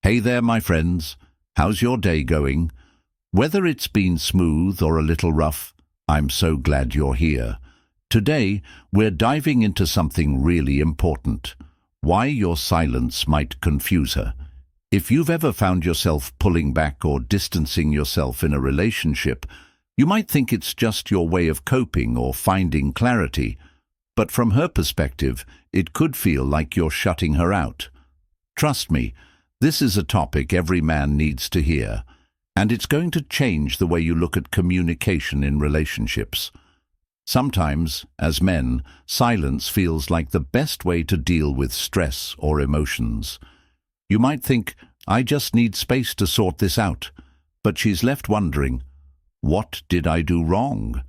Hey there, my friends. How's your day going? Whether it's been smooth or a little rough, I'm so glad you're here. Today, we're diving into something really important: why your silence might confuse her. If you've ever found yourself pulling back or distancing yourself in a relationship, you might think it's just your way of coping or finding clarity. But from her perspective, it could feel like you're shutting her out. Trust me, this is a topic every man needs to hear, and it's going to change the way you look at communication in relationships. Sometimes, as men, silence feels like the best way to deal with stress or emotions. You might think, I just need space to sort this out, but she's left wondering, what did I do wrong?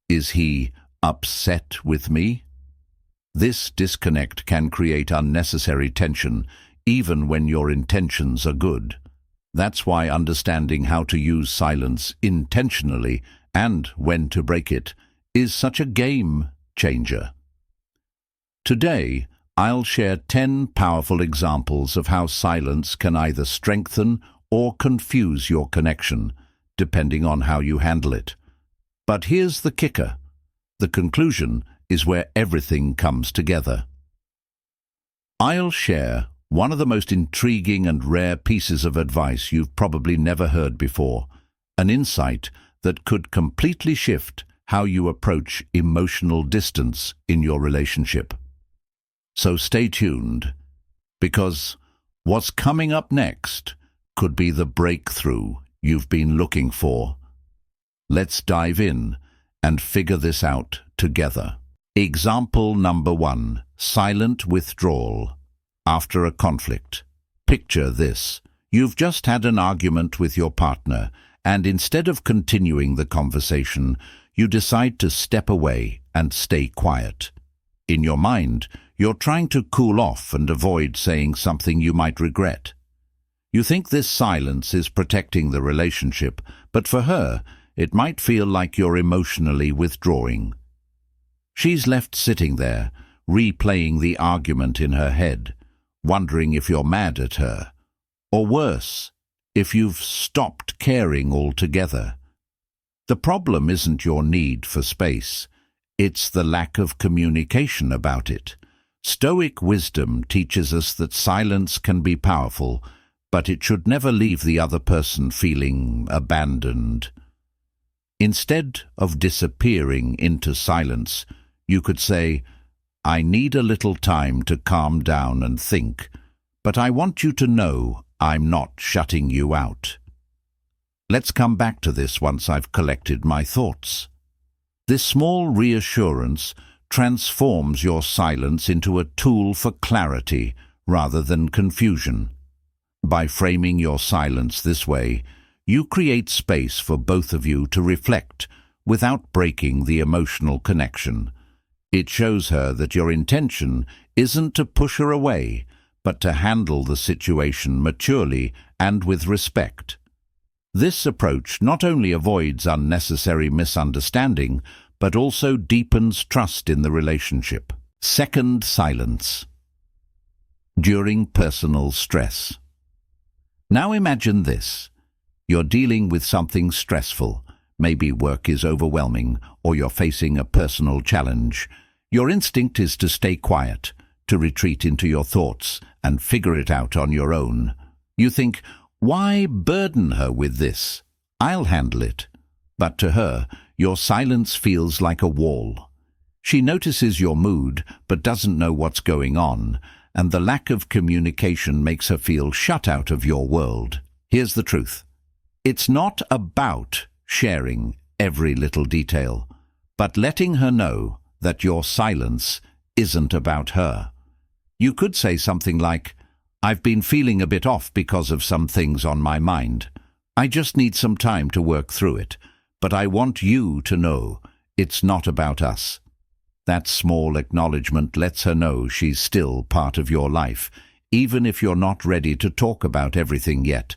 Is he upset with me? This disconnect can create unnecessary tension, even when your intentions are good. That's why understanding how to use silence intentionally and when to break it is such a game changer. Today, I'll share 10 powerful examples of how silence can either strengthen or confuse your connection, depending on how you handle it. But here's the kicker. The conclusion is where everything comes together. I'll share one of the most intriguing and rare pieces of advice you've probably never heard before, an insight that could completely shift how you approach emotional distance in your relationship. So stay tuned, because what's coming up next could be the breakthrough you've been looking for. Let's dive in and figure this out together. Example number 1: silent withdrawal after a conflict. Picture this. You've just had an argument with your partner, and instead of continuing the conversation, you decide to step away and stay quiet. In your mind, you're trying to cool off and avoid saying something you might regret. You think this silence is protecting the relationship, but for her, it might feel like you're emotionally withdrawing. She's left sitting there, replaying the argument in her head, wondering if you're mad at her, or worse, if you've stopped caring altogether. The problem isn't your need for space, it's the lack of communication about it. Stoic wisdom teaches us that silence can be powerful, but it should never leave the other person feeling abandoned. Instead of disappearing into silence, you could say, I need a little time to calm down and think, but I want you to know I'm not shutting you out. Let's come back to this once I've collected my thoughts. This small reassurance transforms your silence into a tool for clarity rather than confusion. By framing your silence this way, you create space for both of you to reflect without breaking the emotional connection. It shows her that your intention isn't to push her away, but to handle the situation maturely and with respect. This approach not only avoids unnecessary misunderstanding, but also deepens trust in the relationship. Second, silence during personal stress. Now imagine this. You're dealing with something stressful. Maybe work is overwhelming, or you're facing a personal challenge. Your instinct is to stay quiet, to retreat into your thoughts and figure it out on your own. You think, why burden her with this? I'll handle it. But to her, your silence feels like a wall. She notices your mood but doesn't know what's going on, and the lack of communication makes her feel shut out of your world. Here's the truth. It's not about sharing every little detail, but letting her know that your silence isn't about her. You could say something like, I've been feeling a bit off because of some things on my mind. I just need some time to work through it, but I want you to know it's not about us. That small acknowledgement lets her know she's still part of your life, even if you're not ready to talk about everything yet.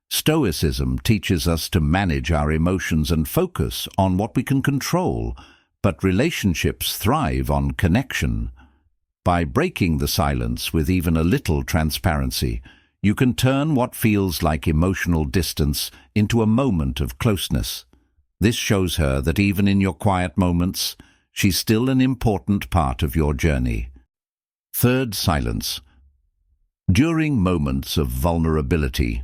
Stoicism teaches us to manage our emotions and focus on what we can control, but relationships thrive on connection. By breaking the silence with even a little transparency, You can turn what feels like emotional distance into a moment of closeness. This shows her that even in your quiet moments, she's still an important part of your journey. Third, silence. During moments of vulnerability.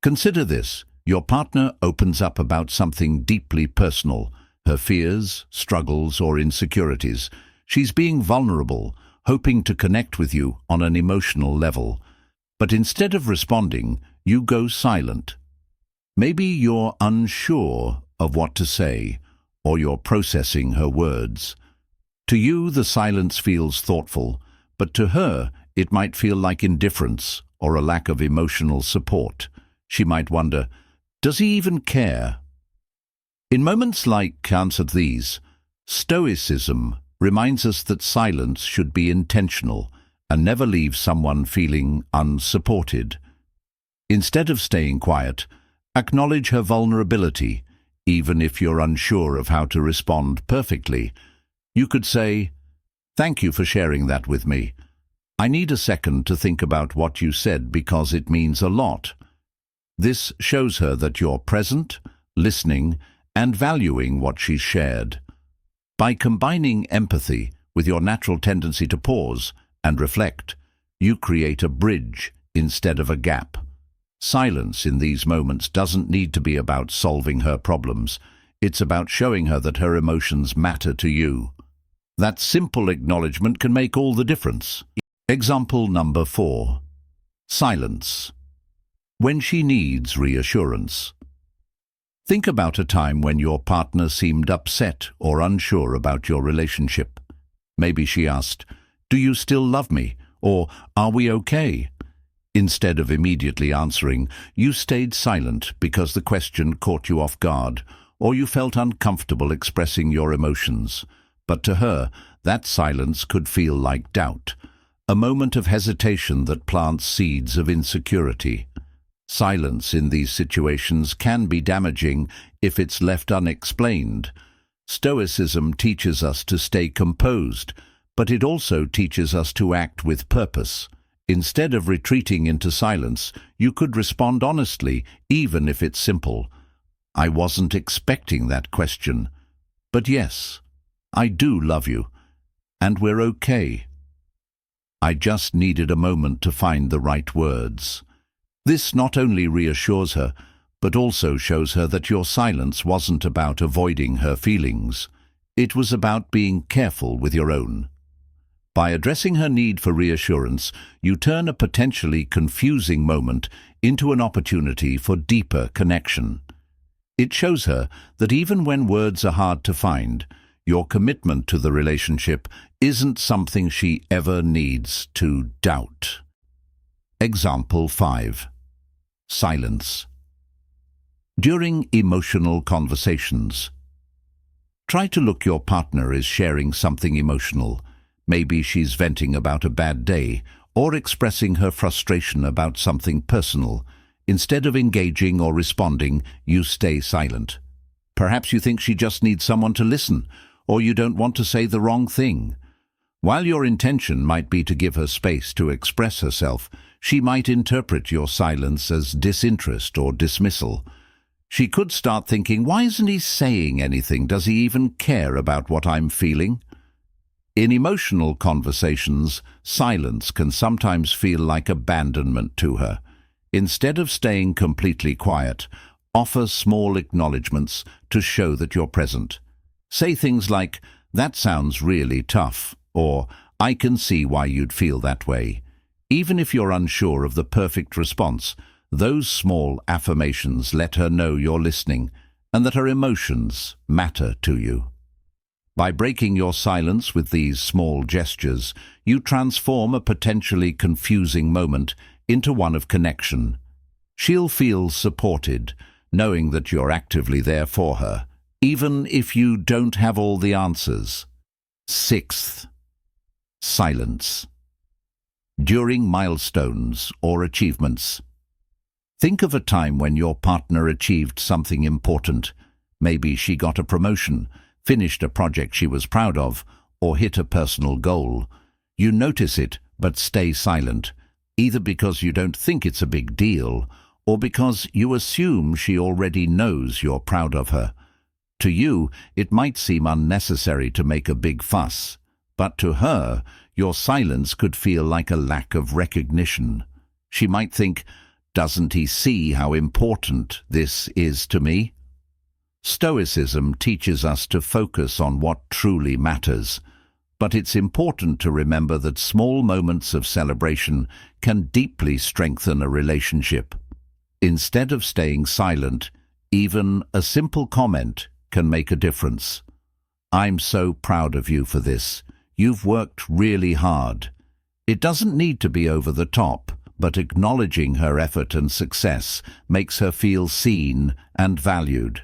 Consider this. Your partner opens up about something deeply personal, her fears, struggles, or insecurities. She's being vulnerable, hoping to connect with you on an emotional level. But instead of responding, you go silent. Maybe you're unsure of what to say, or you're processing her words. To you, the silence feels thoughtful, but to her, it might feel like indifference or a lack of emotional support. She might wonder, does he even care? In moments like answer these, Stoicism reminds us that silence should be intentional and never leave someone feeling unsupported. Instead of staying quiet, acknowledge her vulnerability, even if you're unsure of how to respond perfectly. You could say, "Thank you for sharing that with me. I need a second to think about what you said because it means a lot." This shows her that you're present, listening, and valuing what she's shared. By combining empathy with your natural tendency to pause and reflect, you create a bridge instead of a gap. Silence in these moments doesn't need to be about solving her problems. It's about showing her that her emotions matter to you. That simple acknowledgement can make all the difference. Example number 4. Silence. When she needs reassurance. Think about a time when your partner seemed upset or unsure about your relationship. Maybe she asked, "Do you still love me?" or "Are we okay?" Instead of immediately answering, you stayed silent because the question caught you off guard, or you felt uncomfortable expressing your emotions. But to her, that silence could feel like doubt, a moment of hesitation that plants seeds of insecurity. Silence in these situations can be damaging if it's left unexplained. Stoicism teaches us to stay composed, but it also teaches us to act with purpose. Instead of retreating into silence, you could respond honestly, even if it's simple. "I wasn't expecting that question, but yes, I do love you, and we're okay. I just needed a moment to find the right words." This not only reassures her, but also shows her that your silence wasn't about avoiding her feelings. It was about being careful with your own. By addressing her need for reassurance, you turn a potentially confusing moment into an opportunity for deeper connection. It shows her that even when words are hard to find, your commitment to the relationship isn't something she ever needs to doubt. Example 5. Silence. During emotional conversations. Try to look your partner is sharing something emotional. Maybe she's venting about a bad day or expressing her frustration about something personal. Instead of engaging or responding, you stay silent. Perhaps you think she just needs someone to listen, or you don't want to say the wrong thing. While your intention might be to give her space to express herself, she might interpret your silence as disinterest or dismissal. She could start thinking, "Why isn't he saying anything? Does he even care about what I'm feeling?" In emotional conversations, silence can sometimes feel like abandonment to her. Instead of staying completely quiet, offer small acknowledgements to show that you're present. Say things like, "That sounds really tough," or "I can see why you'd feel that way." Even if you're unsure of the perfect response, those small affirmations let her know you're listening and that her emotions matter to you. By breaking your silence with these small gestures, you transform a potentially confusing moment into one of connection. She'll feel supported, knowing that you're actively there for her, even if you don't have all the answers. 6th, silence. During milestones or achievements. Think of a time when your partner achieved something important. Maybe she got a promotion, finished a project she was proud of, or hit a personal goal. You notice it, but stay silent. either because you don't think it's a big deal or because you assume she already knows you're proud of her. To you, it might seem unnecessary to make a big fuss, but to her, your silence could feel like a lack of recognition. She might think, "Doesn't he see how important this is to me?" Stoicism teaches us to focus on what truly matters, but it's important to remember that small moments of celebration can deeply strengthen a relationship. Instead of staying silent, even a simple comment can make a difference. "I'm so proud of you for this. You've worked really hard." It doesn't need to be over the top, but acknowledging her effort and success makes her feel seen and valued.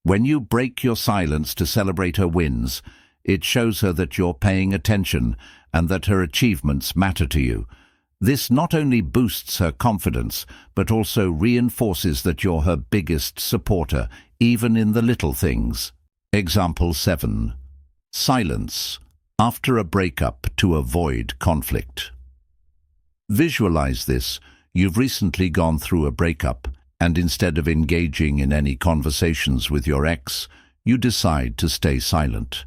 When you break your silence to celebrate her wins, it shows her that you're paying attention and that her achievements matter to you. This not only boosts her confidence, but also reinforces that you're her biggest supporter, even in the little things. Example 7. Silence after a breakup to avoid conflict. Visualize this. You've recently gone through a breakup, and instead of engaging in any conversations with your ex, you decide to stay silent.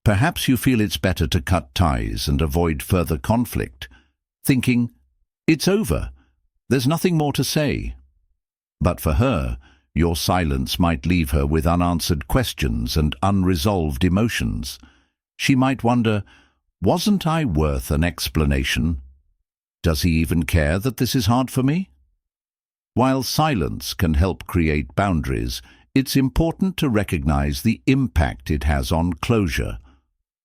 Perhaps you feel it's better to cut ties and avoid further conflict, thinking, "It's over. There's nothing more to say." But for her, your silence might leave her with unanswered questions and unresolved emotions. She might wonder, "Wasn't I worth an explanation? Does he even care that this is hard for me?" While silence can help create boundaries, it's important to recognize the impact it has on closure.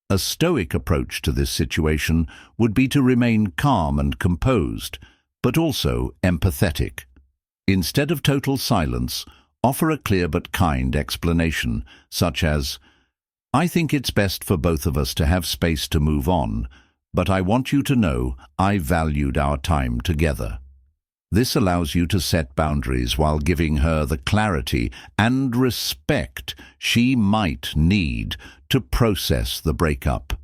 A stoic approach to this situation would be to remain calm and composed, but also empathetic. Instead of total silence, offer a clear but kind explanation, such as, "I think it's best for both of us to have space to move on, but I want you to know I valued our time together." This allows you to set boundaries while giving her the clarity and respect she might need to process the breakup.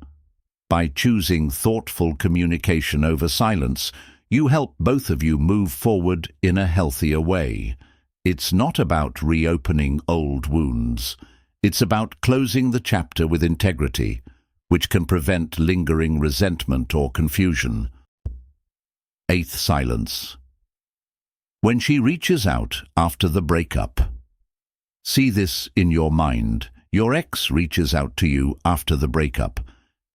By choosing thoughtful communication over silence, you help both of you move forward in a healthier way. It's not about reopening old wounds. It's about closing the chapter with integrity, which can prevent lingering resentment or confusion. 8th silence. When she reaches out after the breakup. See this in your mind. Your ex reaches out to you after the breakup,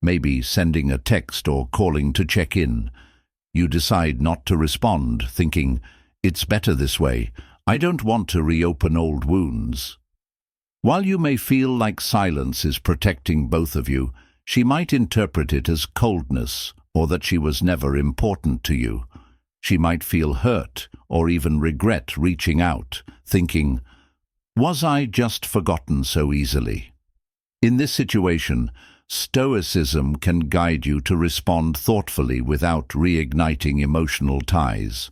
maybe sending a text or calling to check in. You decide not to respond, thinking, "It's better this way. I don't want to reopen old wounds." While you may feel like silence is protecting both of you, she might interpret it as coldness or that she was never important to you. She might feel hurt or even regret reaching out, thinking, "Was I just forgotten so easily?" In this situation, stoicism can guide you to respond thoughtfully without reigniting emotional ties.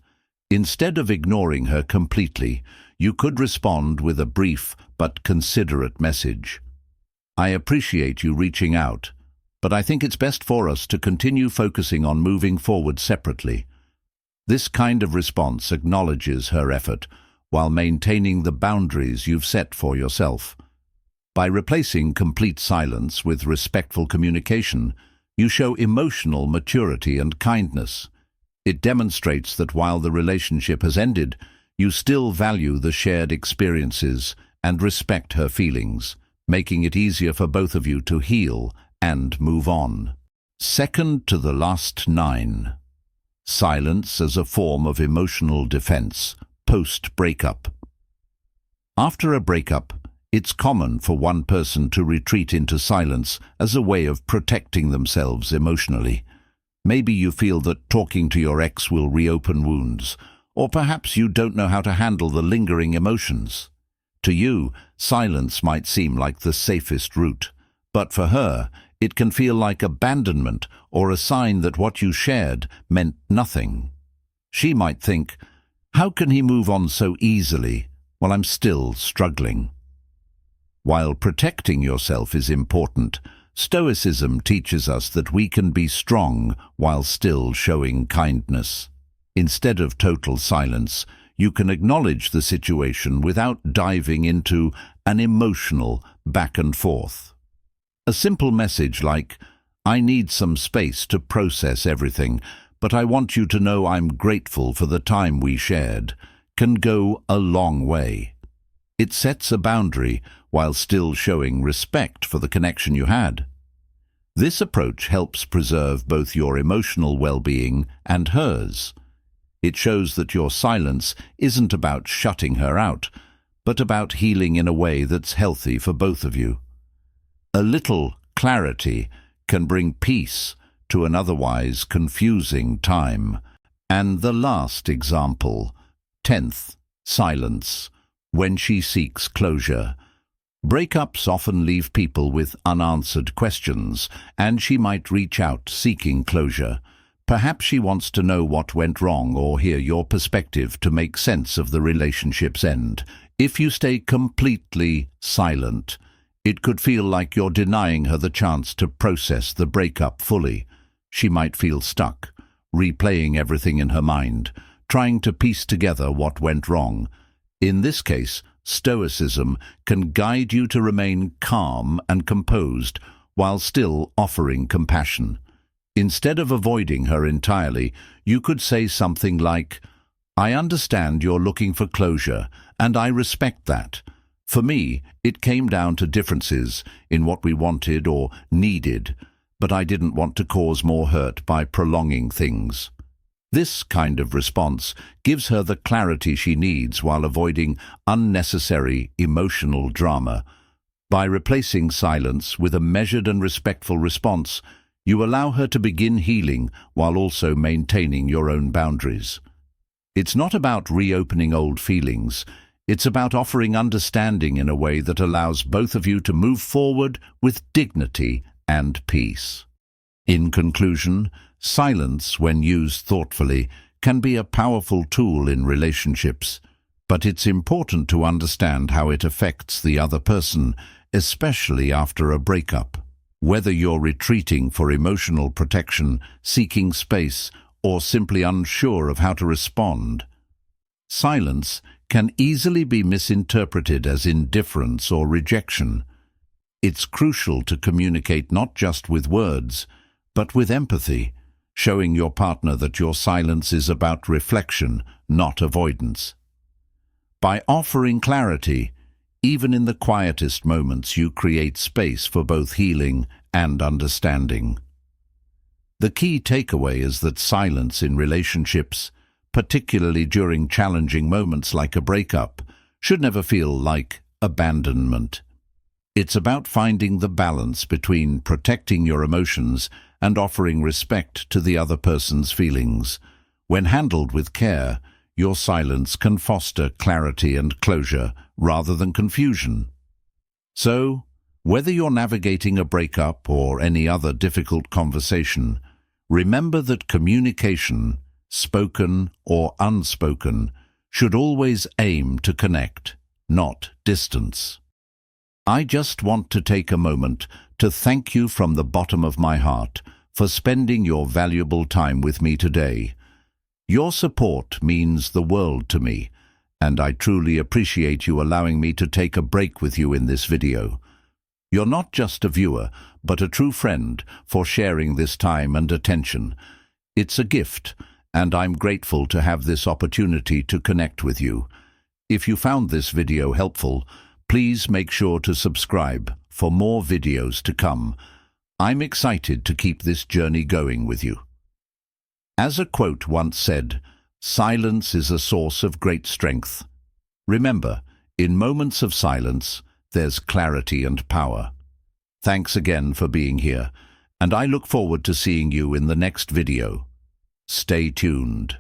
Instead of ignoring her completely, you could respond with a brief but considerate message. "I appreciate you reaching out, but I think it's best for us to continue focusing on moving forward separately." This kind of response acknowledges her effort while maintaining the boundaries you've set for yourself. By replacing complete silence with respectful communication, you show emotional maturity and kindness. It demonstrates that while the relationship has ended, you still value the shared experiences and respect her feelings, making it easier for both of you to heal and move on. Second to the last 9. Silence as a form of emotional defense, post-breakup. After a breakup, it's common for one person to retreat into silence as a way of protecting themselves emotionally. Maybe you feel that talking to your ex will reopen wounds, or perhaps you don't know how to handle the lingering emotions. To you, silence might seem like the safest route, but for her, it can feel like abandonment or a sign that what you shared meant nothing. She might think, "How can he move on so easily while I'm still struggling?" While protecting yourself is important, Stoicism teaches us that we can be strong while still showing kindness. Instead of total silence, you can acknowledge the situation without diving into an emotional back and forth. A simple message like, "I need some space to process everything, but I want you to know I'm grateful for the time we shared," can go a long way. It sets a boundary while still showing respect for the connection you had. This approach helps preserve both your emotional well-being and hers. It shows that your silence isn't about shutting her out, but about healing in a way that's healthy for both of you. A little clarity can bring peace to an otherwise confusing time. And the last example, 10th, silence, when she seeks closure. Breakups often leave people with unanswered questions, and she might reach out seeking closure. Perhaps she wants to know what went wrong or hear your perspective to make sense of the relationship's end. If you stay completely silent, it could feel like you're denying her the chance to process the breakup fully. She might feel stuck, replaying everything in her mind, trying to piece together what went wrong. In this case, stoicism can guide you to remain calm and composed while still offering compassion. Instead of avoiding her entirely, you could say something like, "I understand you're looking for closure, and I respect that. For me, it came down to differences in what we wanted or needed, but I didn't want to cause more hurt by prolonging things." This kind of response gives her the clarity she needs while avoiding unnecessary emotional drama. By replacing silence with a measured and respectful response, you allow her to begin healing while also maintaining your own boundaries. It's not about reopening old feelings. It's about offering understanding in a way that allows both of you to move forward with dignity and peace. In conclusion, silence, when used thoughtfully, can be a powerful tool in relationships, but it's important to understand how it affects the other person, especially after a breakup. Whether you're retreating for emotional protection, seeking space, or simply unsure of how to respond, silence can easily be misinterpreted as indifference or rejection. It's crucial to communicate not just with words, but with empathy, showing your partner that your silence is about reflection, not avoidance. By offering clarity, even in the quietest moments, you create space for both healing and understanding. The key takeaway is that silence in relationships, particularly during challenging moments like a breakup, should never feel like abandonment. It's about finding the balance between protecting your emotions and offering respect to the other person's feelings. When handled with care, your silence can foster clarity and closure rather than confusion. So, whether you're navigating a breakup or any other difficult conversation, remember that communication, spoken or unspoken, should always aim to connect, not distance. I just want to take a moment to thank you from the bottom of my heart for spending your valuable time with me today. Your support means the world to me, and I truly appreciate you allowing me to take a break with you in this video. You're not just a viewer, but a true friend for sharing this time and attention. It's a gift, and I'm grateful to have this opportunity to connect with you. If you found this video helpful, please make sure to subscribe for more videos to come. I'm excited to keep this journey going with you. As a quote once said, "Silence is a source of great strength." Remember, in moments of silence, there's clarity and power. Thanks again for being here, and I look forward to seeing you in the next video. Stay tuned.